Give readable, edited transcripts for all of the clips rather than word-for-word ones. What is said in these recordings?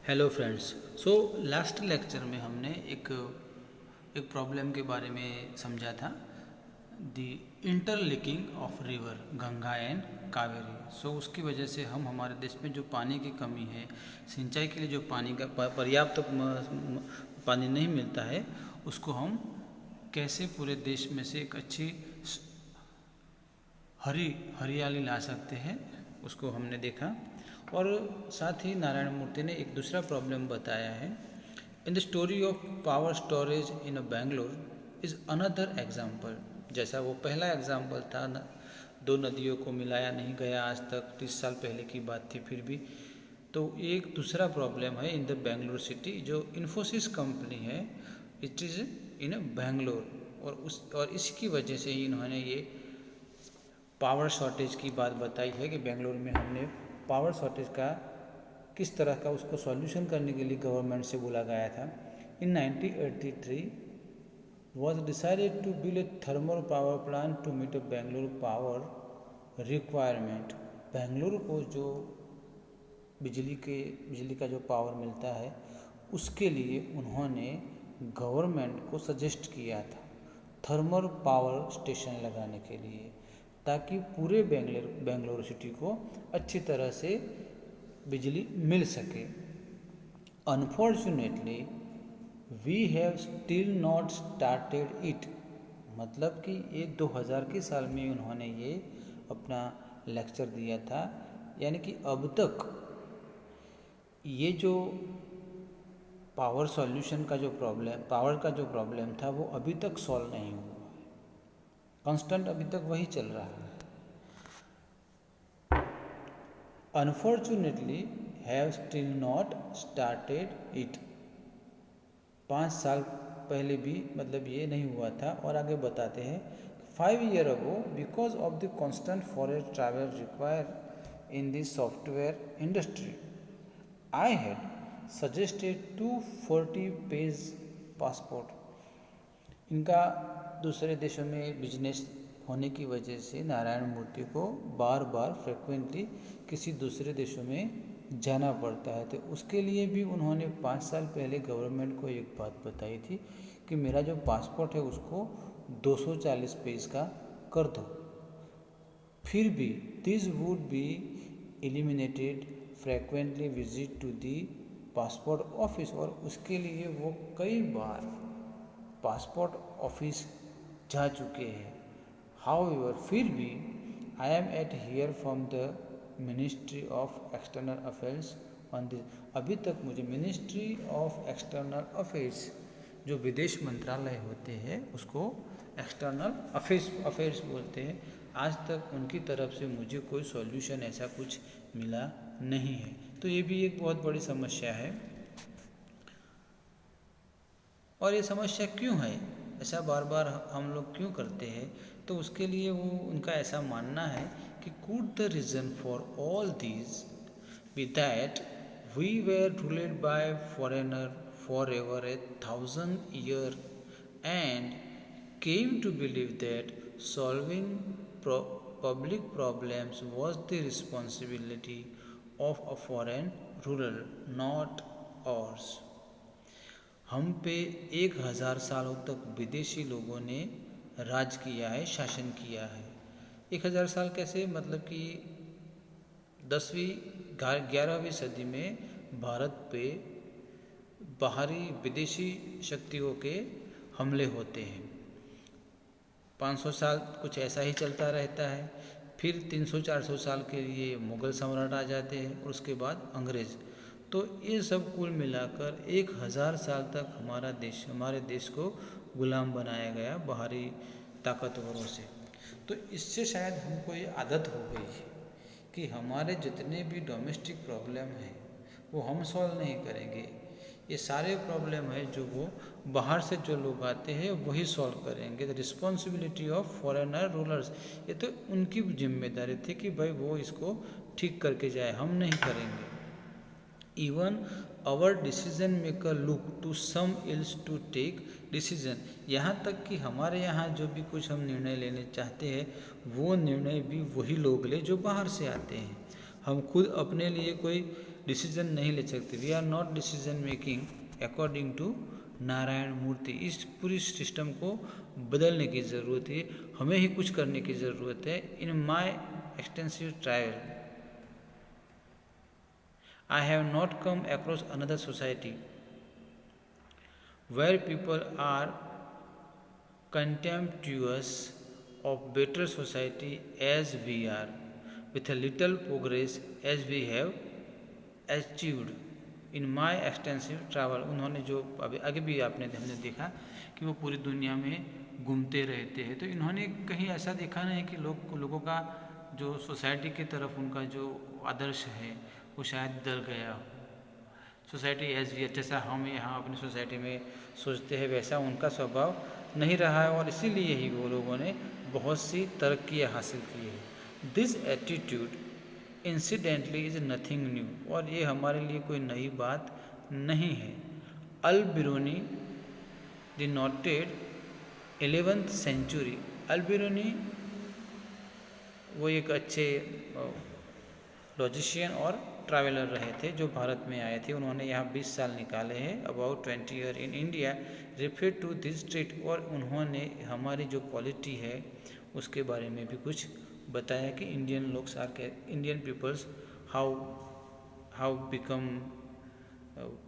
Hello friends. So last lecture में हमने एक प्रॉब्लम के बारे में समझा था, the interlinking of river Ganga and Kaveri. So उसकी वजह से हमारे देश में जो पानी की कमी है, सिंचाई के लिए जो पानी का पर्याप्त पानी नहीं मिलता है, उसको हम कैसे पूरे देश में से एक अच्छी हरियाली ला सकते हैं, उसको हमने देखा। और साथ ही नारायण मूर्ति ने एक दूसरा प्रॉब्लम बताया है, in the story of power storage in Bangalore is another example. जैसा वो पहला एग्जाम्पल था, दो नदियों को मिलाया नहीं गया आज तक, 30 साल पहले की बात थी फिर भी। तो एक दूसरा प्रॉब्लम है इन द बेंगलोर सिटी, जो इन्फोसिस कंपनी है, इट इज़ इन बेंगलोर, और इसकी वजह से ही इन्होंने ये पावर शॉर्टेज की बात बताई है कि बेंगलोर में हमने पावर शॉर्टेज का किस तरह का उसको सॉल्यूशन करने के लिए गवर्नमेंट से बोला गया था। इन 1983 was decided to build a thermal power plant to meet a Bengaluru power requirement. Bengaluru को जो बिजली का जो पावर मिलता है, उसके लिए उन्होंने गवर्नमेंट को सजेस्ट किया था थर्मल पावर स्टेशन लगाने के लिए, ताकि पूरे बेंगलुरु सिटी को अच्छी तरह से बिजली मिल सके। Unfortunately we have still not started it. मतलब कि ये 2000 के साल में उन्होंने ये अपना लेक्चर दिया था, यानी कि अब तक ये जो पावर का जो प्रॉब्लम था, वो अभी तक सॉल्व नहीं हुआ, कांस्टेंट अभी तक वही चल रहा है। Unfortunately have still not started it. 5 साल पहले भी मतलब ये नहीं हुआ था। और आगे बताते हैं, 5 years ago because of the constant forest travel require in the software industry, I had suggested 240 page passport. इनका दूसरे देशों में बिजनेस होने की वजह से नारायण मूर्ति को बार बार फ्रिक्वेंटली किसी दूसरे देशों में जाना पड़ता है। तो उसके लिए भी उन्होंने 5 साल पहले गवर्नमेंट को एक बात बताई थी कि मेरा जो पासपोर्ट है उसको 240 पेज का कर दो। फिर भी this would be eliminated frequently visit to the passport office, और उसके लिए वो कई बार पासपोर्ट ऑफिस जा चुके हैं। हाउएवर फिर भी I am eight here from the ministry of external affairs on this. अभी तक मुझे मिनिस्ट्री ऑफ एक्सटर्नल अफेयर्स, जो विदेश मंत्रालय होते हैं उसको एक्सटर्नल अफेयर्स बोलते हैं, आज तक उनकी तरफ से मुझे कोई सॉल्यूशन ऐसा कुछ मिला नहीं है। तो ये भी एक बहुत बड़ी समस्या है। और ये समस्या क्यों है, ऐसा बार बार हम लोग क्यों करते हैं? तो उसके लिए वो उनका ऐसा मानना है कि could the reason for all these be that we were ruled by foreigner for over 1,000 years and came to believe that solving public problems was the responsibility of a foreign ruler, not ours। हम पे 1000 सालों तक विदेशी लोगों ने राज किया है, शासन किया है। 1000 साल कैसे? मतलब कि 11वीं सदी में भारत पे बाहरी विदेशी शक्तियों के हमले होते हैं। 500 साल कुछ ऐसा ही चलता रहता है, फिर 300-400 साल के लिए मुग़ल सम्राट आ जाते हैं, और उसके बाद अंग्रेज़। तो ये सब कुल मिलाकर 1000 साल तक हमारे देश को गुलाम बनाया गया बाहरी ताकतवरों से। तो इससे शायद हमको ये आदत हो गई है कि हमारे जितने भी डोमेस्टिक प्रॉब्लम हैं वो हम सॉल्व नहीं करेंगे, ये सारे प्रॉब्लम है जो वो बाहर से जो लोग आते हैं वही सॉल्व करेंगे। The responsibility of foreigner rulers, ये तो उनकी जिम्मेदारी थी कि भाई वो इसको ठीक करके जाए, हम नहीं करेंगे। Even our decision maker look to some else to take decision, यहाँ तक कि हमारे यहाँ जो भी कुछ हम निर्णय लेने चाहते हैं वो निर्णय भी वही लोग ले जो बाहर से आते हैं। हम खुद अपने लिए कोई डिसीजन नहीं ले सकते। We are not decision making according to Narayana Murthy. इस पूरी सिस्टम को बदलने की ज़रूरत है, हमें ही कुछ करने की ज़रूरत है। In my extensive travel I have not come across another society where people are contemptuous of better society as we are, with a little progress as we have achieved in my extensive travel। उन्होंने जो अभी आगे भी हमने देखा कि वो पूरी दुनिया में घूमते रहते हैं, तो इन्होंने कहीं ऐसा देखा नहीं कि लोगों का जो सोसाइटी की तरफ उनका जो आदर्श है वो शायद बदल गया हो। सोसाइटी एज वी, जैसा हम यहाँ अपनी सोसाइटी में सोचते हैं वैसा उनका स्वभाव नहीं रहा है, और इसीलिए ही वो लोगों ने बहुत सी तरक्कियाँ हासिल की है। This attitude incidentally is nothing new, और ये हमारे लिए कोई नई बात नहीं है। Al Biruni the noted 11th century, Al Biruni वो एक अच्छे लॉजिशियन और ट्रैवलर रहे थे जो भारत में आए थे। उन्होंने यहाँ 20 साल निकाले हैं, about 20 year in India, refer to this state, और उन्होंने हमारी जो क्वालिटी है उसके बारे में भी कुछ बताया कि इंडियन लोग इंडियन पीपल्स हाउ बिकम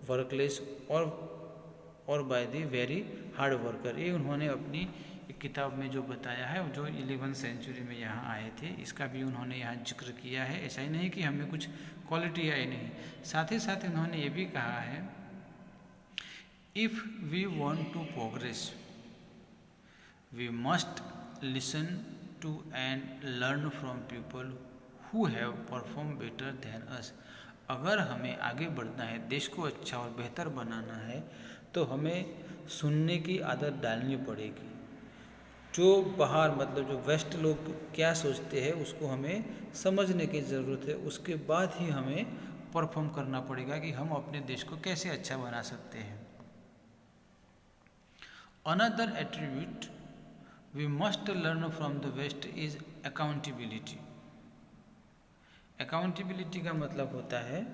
वर्कलेस और by the very hard worker. ये उन्होंने अपनी एक किताब में जो बताया है, जो 11th सेंचुरी में यहाँ आए थे, इसका भी उन्होंने यहाँ जिक्र किया है। ऐसा ही नहीं कि हमें कुछ क्वालिटी आई नहीं, साथ ही साथ उन्होंने ये भी कहा है, if we want to progress we must listen to and learn from people who have perform better than us. अगर हमें आगे बढ़ना है, देश को अच्छा और बेहतर बनाना है, तो हमें सुनने की आदत डालनी पड़ेगी। जो बाहर मतलब जो वेस्ट लोग क्या सोचते हैं उसको हमें समझने की ज़रूरत है, उसके बाद ही हमें परफॉर्म करना पड़ेगा कि हम अपने देश को कैसे अच्छा बना सकते हैं। Another attribute we must learn from the west is accountability. Accountability का मतलब होता है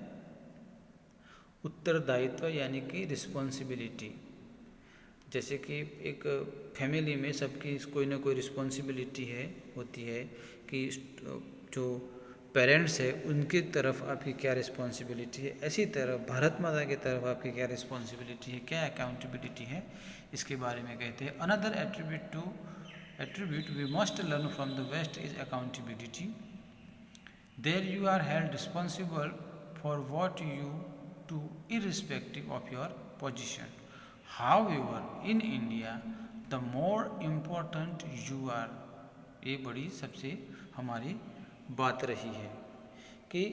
उत्तरदायित्व, यानी कि रिस्पॉन्सिबिलिटी। जैसे कि एक फैमिली में सबकी कोई ना कोई रिस्पॉन्सिबिलिटी होती है कि जो पेरेंट्स है उनकी तरफ आपकी क्या रिस्पॉन्सिबिलिटी है, ऐसी तरह भारत माता की तरफ आपकी क्या रिस्पॉन्सिबिलिटी है, क्या अकाउंटेबिलिटी है, इसके बारे में कहते हैं। Another attribute we must learn from the west is accountability. There you are held responsible for what you do irrespective of your position. However, in India, the more important you are, ये बड़ी सबसे हमारी बात रही है कि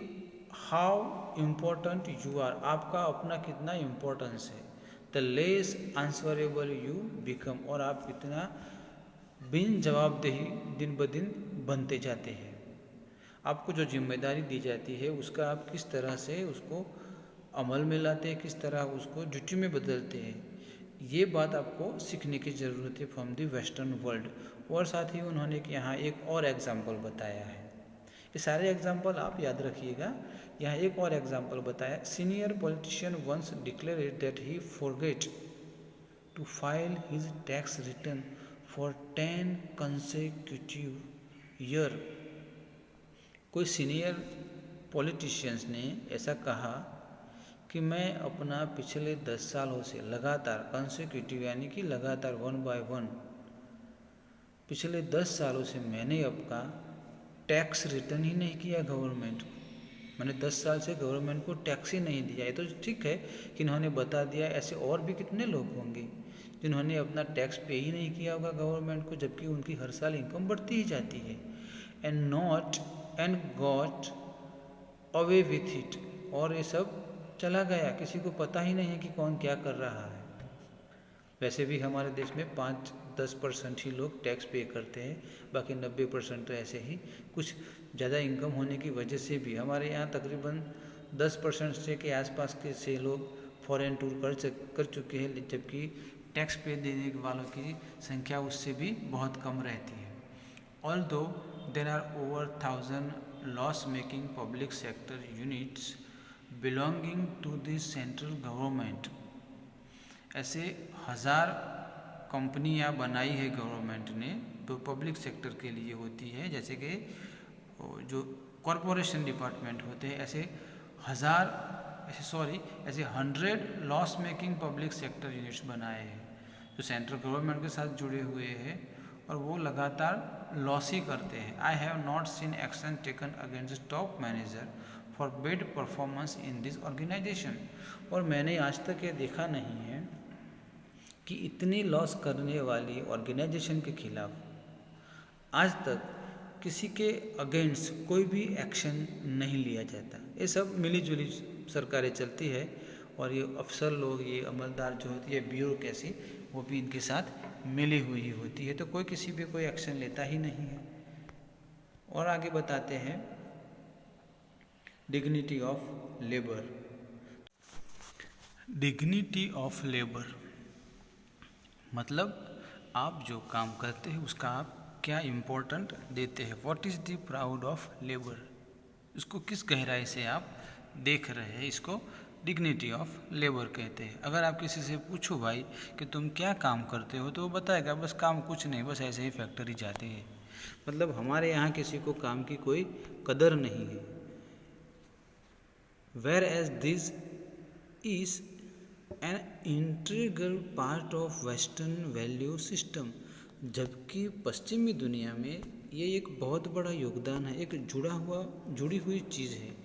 how important you are, आपका अपना कितना इम्पोर्टेंस है, the less answerable you become, और आप कितना बिन जवाबदेही दिन ब दिन बनते जाते हैं। आपको जो जिम्मेदारी दी जाती है उसका आप किस तरह से उसको अमल में लाते हैं, किस तरह उसको ड्यूटी में बदलते हैं, ये बात आपको सीखने की ज़रूरत है फ्रॉम द वेस्टर्न वर्ल्ड। और साथ ही उन्होंने यहाँ एक और एग्जाम्पल बताया है, ये सारे एग्जाम्पल आप याद रखिएगा। यहाँ एक और एग्जाम्पल बताया, senior politician once declared that he forget to file his tax return for 10 consecutive year. कोई सीनियर पॉलिटिशियंस ने ऐसा कहा कि मैं अपना पिछले 10 सालों से लगातार, कंसेक्यूटिव यानी कि लगातार 1 by 1, पिछले 10 सालों से मैंने अपना टैक्स रिटर्न ही नहीं किया गवर्नमेंट को। मैंने 10 साल से गवर्नमेंट को टैक्स ही नहीं दिया। ये तो ठीक है कि इन्होंने बता दिया, ऐसे और भी कितने लोग होंगे जिन्होंने अपना टैक्स पे ही नहीं किया होगा गवर्नमेंट को, जबकि उनकी हर साल इनकम बढ़ती ही जाती है। And got away with it, और ये सब चला गया, किसी को पता ही नहीं है कि कौन क्या कर रहा है। वैसे भी हमारे देश में 5-10% ही लोग टैक्स पे करते हैं, बाकी 90% तो ऐसे ही कुछ ज़्यादा इनकम होने की वजह से भी। हमारे यहाँ तकरीबन 10% से के आसपास के से लोग फॉरेन टूर कर चुके हैं, जबकि टैक्स पे देने वालों की संख्या उससे भी बहुत कम रहती है। Although there are over 1000 loss making public sector units belonging to the central government. ऐसे 1000 कंपनियां बनाई है गवर्नमेंट ने जो पब्लिक सेक्टर के लिए होती है, जैसे कि जो कॉरपोरेशन डिपार्टमेंट होते हैं, ऐसे 100 loss making public sector units बनाए हैं जो सेंट्रल गवर्नमेंट के साथ जुड़े हुए हैं और वो लगातार लॉस ही करते हैं। I have not seen action taken against top manager for bad performance in this organisation. और मैंने आज तक ये देखा नहीं है कि इतनी लॉस करने वाली ऑर्गेनाइजेशन के खिलाफ आज तक किसी के अगेंस्ट कोई भी एक्शन नहीं लिया जाता। ये सब मिली जुली सरकारें चलती है और ये अफसर लोग, ये अमलदार जो होती है, ब्यूरोक्रेसी, वो भी इनके साथ मिली हुई होती है, तो कोई किसी पे कोई एक्शन लेता ही नहीं है। और आगे बताते हैं dignity of labour. Dignity of labour मतलब आप जो काम करते हैं उसका आप क्या इम्पोर्टेंट देते हैं। What is the proud of labour, इसको किस गहराई से आप देख रहे हैं, इसको डिग्निटी ऑफ लेबर कहते हैं। अगर आप किसी से पूछो भाई कि तुम क्या काम करते हो, तो वो बताएगा बस काम कुछ नहीं, बस ऐसे ही फैक्ट्री जाते हैं। मतलब हमारे यहाँ किसी को काम की कोई कदर नहीं है। Whereas this is an integral part of western value system, जबकि पश्चिमी दुनिया में ये एक बहुत बड़ा योगदान है, एक जुड़ी हुई चीज़ है।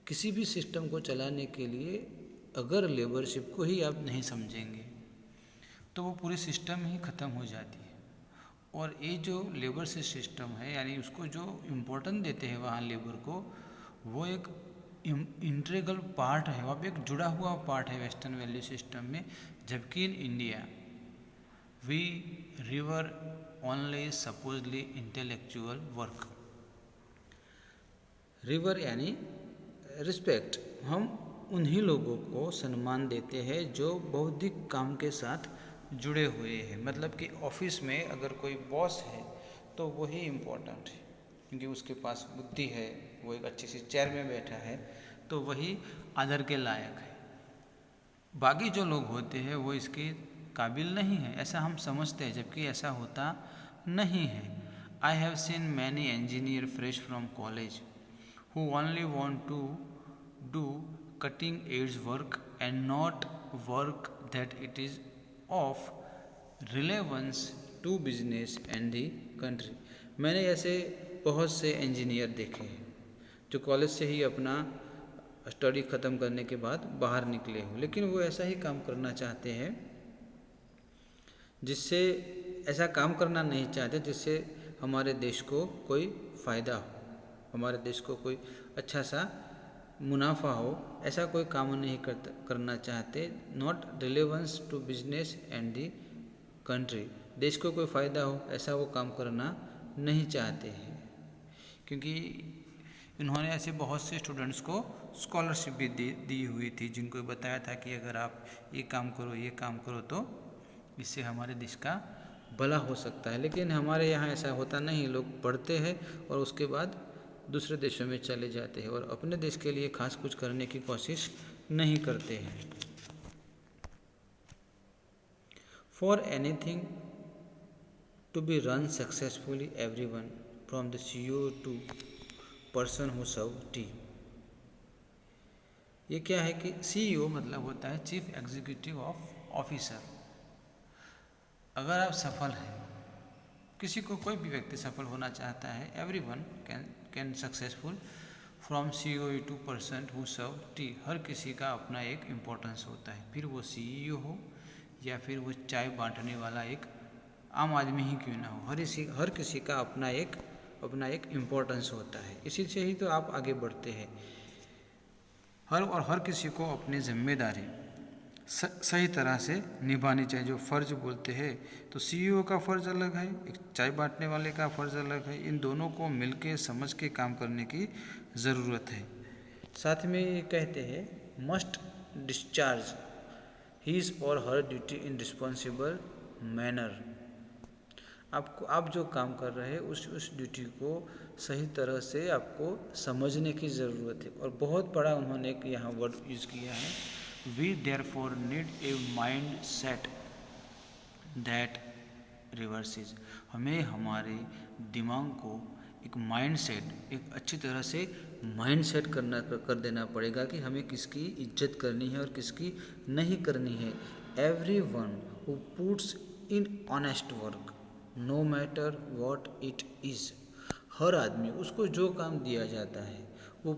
किसी भी सिस्टम को चलाने के लिए अगर लेबरशिप को ही आप नहीं समझेंगे तो वो पूरी सिस्टम ही ख़त्म हो जाती है। और ये जो लेबर से सिस्टम है, यानी उसको जो इम्पोर्टेंस देते हैं वहाँ लेबर को, वो एक इंटीग्रल पार्ट है, वहाँ पे एक जुड़ा हुआ पार्ट है वेस्टर्न वैल्यू सिस्टम में। जबकि in India we revere only supposedly intellectual work. Revere यानी रिस्पेक्ट, हम उन्हीं लोगों को सम्मान देते हैं जो बौद्धिक काम के साथ जुड़े हुए हैं। मतलब कि ऑफिस में अगर कोई बॉस है तो वही इम्पोर्टेंट है, क्योंकि उसके पास बुद्धि है, वो एक अच्छी सी चेयर में बैठा है, तो वही आदर के लायक है। बाकी जो लोग होते हैं वो इसके काबिल नहीं है, ऐसा हम समझते हैं, जबकि ऐसा होता नहीं है। I have seen many engineer fresh from college who only want to do cutting edge work and not work that it is of relevance to business and the country। मैंने ऐसे बहुत से इंजीनियर देखे हैं जो कॉलेज से ही अपना study ख़त्म करने के बाद बाहर निकले हों, लेकिन वो ऐसा ही काम करना चाहते हैं जिससे, ऐसा काम करना नहीं चाहते जिससे हमारे देश को कोई फ़ायदा हो, हमारे देश को कोई अच्छा सा मुनाफा हो, ऐसा कोई काम नहीं करना चाहते। Not relevance to business and the country, देश को कोई फ़ायदा हो ऐसा वो काम करना नहीं चाहते हैं। क्योंकि इन्होंने ऐसे बहुत से स्टूडेंट्स को स्कॉलरशिप भी दी हुई थी, जिनको बताया था कि अगर आप ये काम करो तो इससे हमारे देश का भला हो सकता है। लेकिन हमारे यहाँ ऐसा होता नहीं, लोग पढ़ते हैं और उसके बाद दूसरे देशों में चले जाते हैं और अपने देश के लिए खास कुछ करने की कोशिश नहीं करते हैं। For anything to be run successfully everyone from the CEO to person who serve team. ये क्या है कि CEO मतलब होता है चीफ एग्जीक्यूटिव ऑफिसर। अगर आप सफल हैं, किसी को कोई भी व्यक्ति सफल होना चाहता है, everyone can successful from CEO to person who serve tea. हर किसी का अपना एक इम्पोर्टेंस होता है, फिर वो CEO हो या फिर वो चाय बांटने वाला एक आम आदमी ही क्यों ना हो, हर किसी का अपना एक इम्पोर्टेंस होता है। इसी से ही तो आप आगे बढ़ते हैं। हर किसी को अपनी जिम्मेदारी सही तरह से निभानी चाहिए। जो फ़र्ज बोलते हैं तो CEO का फ़र्ज़ अलग है, एक चाय बांटने वाले का फ़र्ज़ अलग है। इन दोनों को मिलके समझ के काम करने की ज़रूरत है। साथ में ये कहते हैं मस्ट डिस्चार्ज हीज और हर ड्यूटी इन रिस्पॉन्सिबल मैनर। आप जो काम कर रहे हैं उस ड्यूटी को सही तरह से आपको समझने की ज़रूरत है। और बहुत बड़ा उन्होंने एक यहाँ वर्ड यूज़ किया है, we therefore need a mind set that reverses. हमें हमारे दिमाग को एक माइंड सेट, एक अच्छी तरह से माइंड सेट कर देना पड़ेगा कि हमें किसकी इज्जत करनी है और किसकी नहीं करनी है। Every one who puts in honest work no matter what it is. हर आदमी, उसको जो काम दिया जाता है वो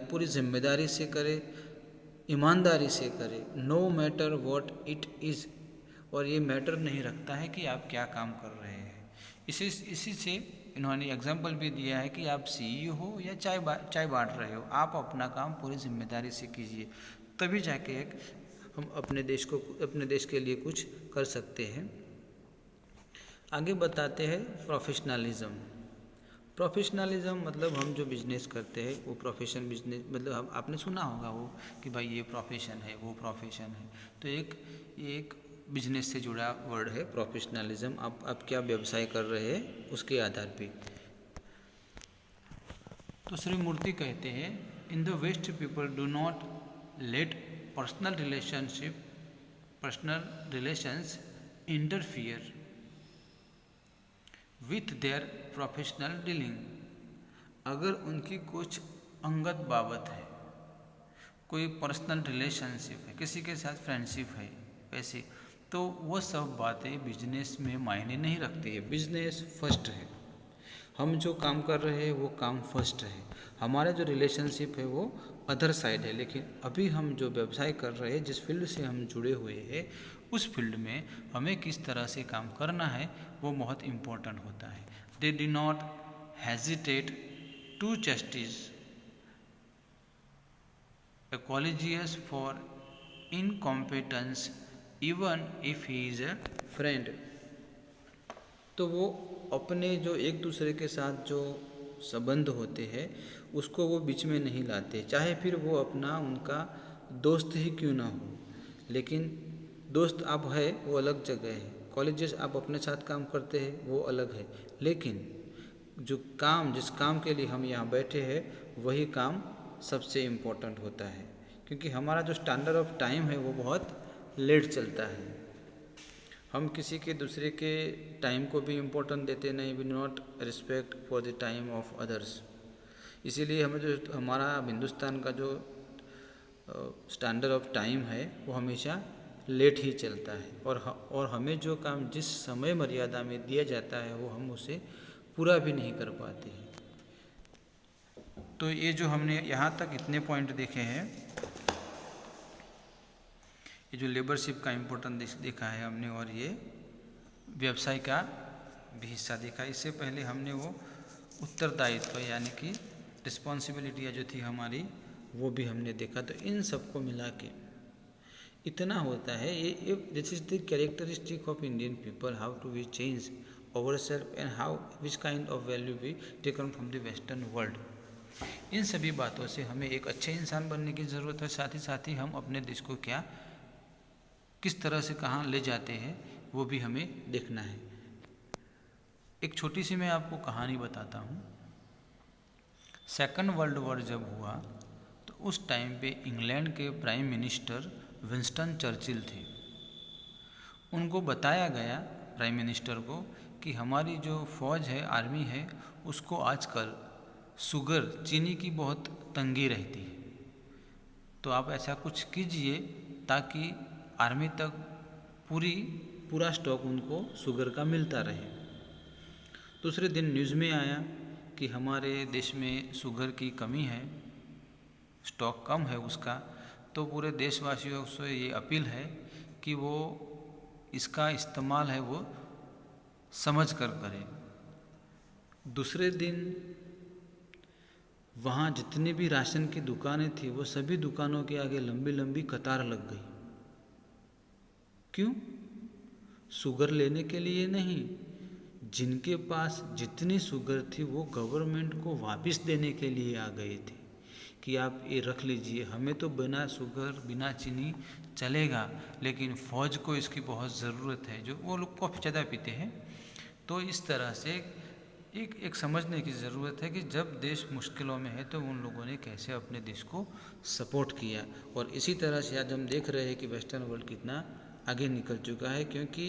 पूरी जिम्मेदारी से करे, ईमानदारी से करे, no matter what it is. और ये मैटर नहीं रखता है कि आप क्या काम कर रहे हैं। इसी से इन्होंने एग्जाम्पल भी दिया है कि आप CEO हो या चाय बांट रहे हो, आप अपना काम पूरी जिम्मेदारी से कीजिए, तभी जाके हम अपने देश के लिए कुछ कर सकते हैं। आगे बताते हैं प्रोफेशनलिज्म। मतलब हम जो बिजनेस करते हैं वो बिजनेस मतलब आपने सुना होगा वो कि भाई ये प्रोफेशन है, वो प्रोफेशन है। तो एक बिजनेस से जुड़ा वर्ड है प्रोफेशनलिज्म। आप क्या व्यवसाय कर रहे हैं उसके आधार पे। तो श्री मूर्ति कहते हैं, in the west people do not let personal relations interfere with their professional dealing. अगर उनकी कुछ अंगत बाबत है, कोई पर्सनल रिलेशनशिप है, किसी के साथ फ्रेंडशिप है वैसे, तो वो सब बातें बिजनेस में मायने नहीं रखती है। बिजनेस फर्स्ट है, हम जो काम कर रहे हैं वो काम फर्स्ट है, हमारा जो रिलेशनशिप है वो अदर साइड है। लेकिन अभी हम जो व्यवसाय कर रहे हैं, जिस फील्ड से हम जुड़े हुए हैं, उस फील्ड में हमें किस तरह से काम करना है वो बहुत इम्पोर्टेंट होता है। They do not hesitate to justice a collegius for incompetence even if he is a friend। तो वो अपने जो एक दूसरे के साथ जो संबंध होते हैं उसको वो बीच में नहीं लाते, चाहे फिर वो उनका दोस्त ही क्यों ना हो। लेकिन दोस्त आप है वो अलग जगह है, कॉलेजेस आप अपने साथ काम करते हैं वो अलग है। लेकिन जिस काम के लिए हम यहाँ बैठे हैं वही काम सबसे इम्पोर्टेंट होता है, क्योंकि हमारा जो स्टैंडर्ड ऑफ टाइम है वो बहुत लेट चलता है। हम किसी के दूसरे के टाइम को भी इम्पोर्टेंट देते नहीं, we not respect for the time of others. इसीलिए हमें जो हमारा हिंदुस्तान का जो स्टैंडर्ड ऑफ टाइम है वो हमेशा लेट ही चलता है। और हमें जो काम जिस समय मर्यादा में दिया जाता है वो हम उसे पूरा भी नहीं कर पाते हैं। तो ये जो हमने यहाँ तक इतने पॉइंट देखे हैं, ये जो लेबरशिप का इम्पोर्टेंस देखा है हमने, और ये व्यवसाय का भी हिस्सा देखा। इससे पहले हमने वो उत्तरदायित्व यानी कि रिस्पॉन्सिबिलिटियाँ जो थी हमारी वो भी हमने देखा। तो इन सबको मिला के इतना होता है, ये this is the characteristic of Indian people, how to we change ourselves and how which kind of value we taken from the western world। इन सभी बातों से हमें एक अच्छे इंसान बनने की ज़रूरत है। साथ ही हम अपने देश को किस तरह से कहाँ ले जाते हैं वो भी हमें देखना है। एक छोटी सी मैं आपको कहानी बताता हूँ। सेकंड वर्ल्ड वॉर जब हुआ तो उस टाइम पे इंग्लैंड के प्राइम मिनिस्टर विंस्टन चर्चिल थे। उनको बताया गया, प्राइम मिनिस्टर को, कि हमारी जो फ़ौज है, आर्मी है, उसको आजकल शुगर, चीनी की बहुत तंगी रहती है। तो आप ऐसा कुछ कीजिए ताकि आर्मी तक पूरा स्टॉक उनको शुगर का मिलता रहे। दूसरे दिन न्यूज़ में आया कि हमारे देश में शुगर की कमी है, स्टॉक कम है उसका। तो पूरे देशवासियों से ये अपील है कि वो इसका इस्तेमाल है वो समझ कर करें। दूसरे दिन वहाँ जितनी भी राशन की दुकानें थी वो सभी दुकानों के आगे लंबी लंबी कतार लग गई। क्यों? शुगर लेने के लिए नहीं, जिनके पास जितनी शुगर थी वो गवर्नमेंट को वापस देने के लिए आ गए थे। कि आप ये रख लीजिए, हमें तो बिना शुगर बिना चीनी चलेगा, लेकिन फ़ौज को इसकी बहुत ज़रूरत है, जो वो लोग कॉफ़ी ज़्यादा पीते हैं। तो इस तरह से एक समझने की ज़रूरत है कि जब देश मुश्किलों में है तो उन लोगों ने कैसे अपने देश को सपोर्ट किया। और इसी तरह से आज हम देख रहे हैं कि वेस्टर्न वर्ल्ड कितना आगे निकल चुका है, क्योंकि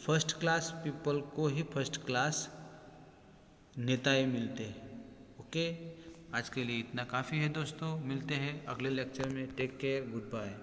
फर्स्ट क्लास पीपल को ही फर्स्ट क्लास नेताएं मिलते हैं। ओके, आज के लिए इतना काफ़ी है दोस्तों, मिलते हैं अगले लेक्चर में। Take care, good bye.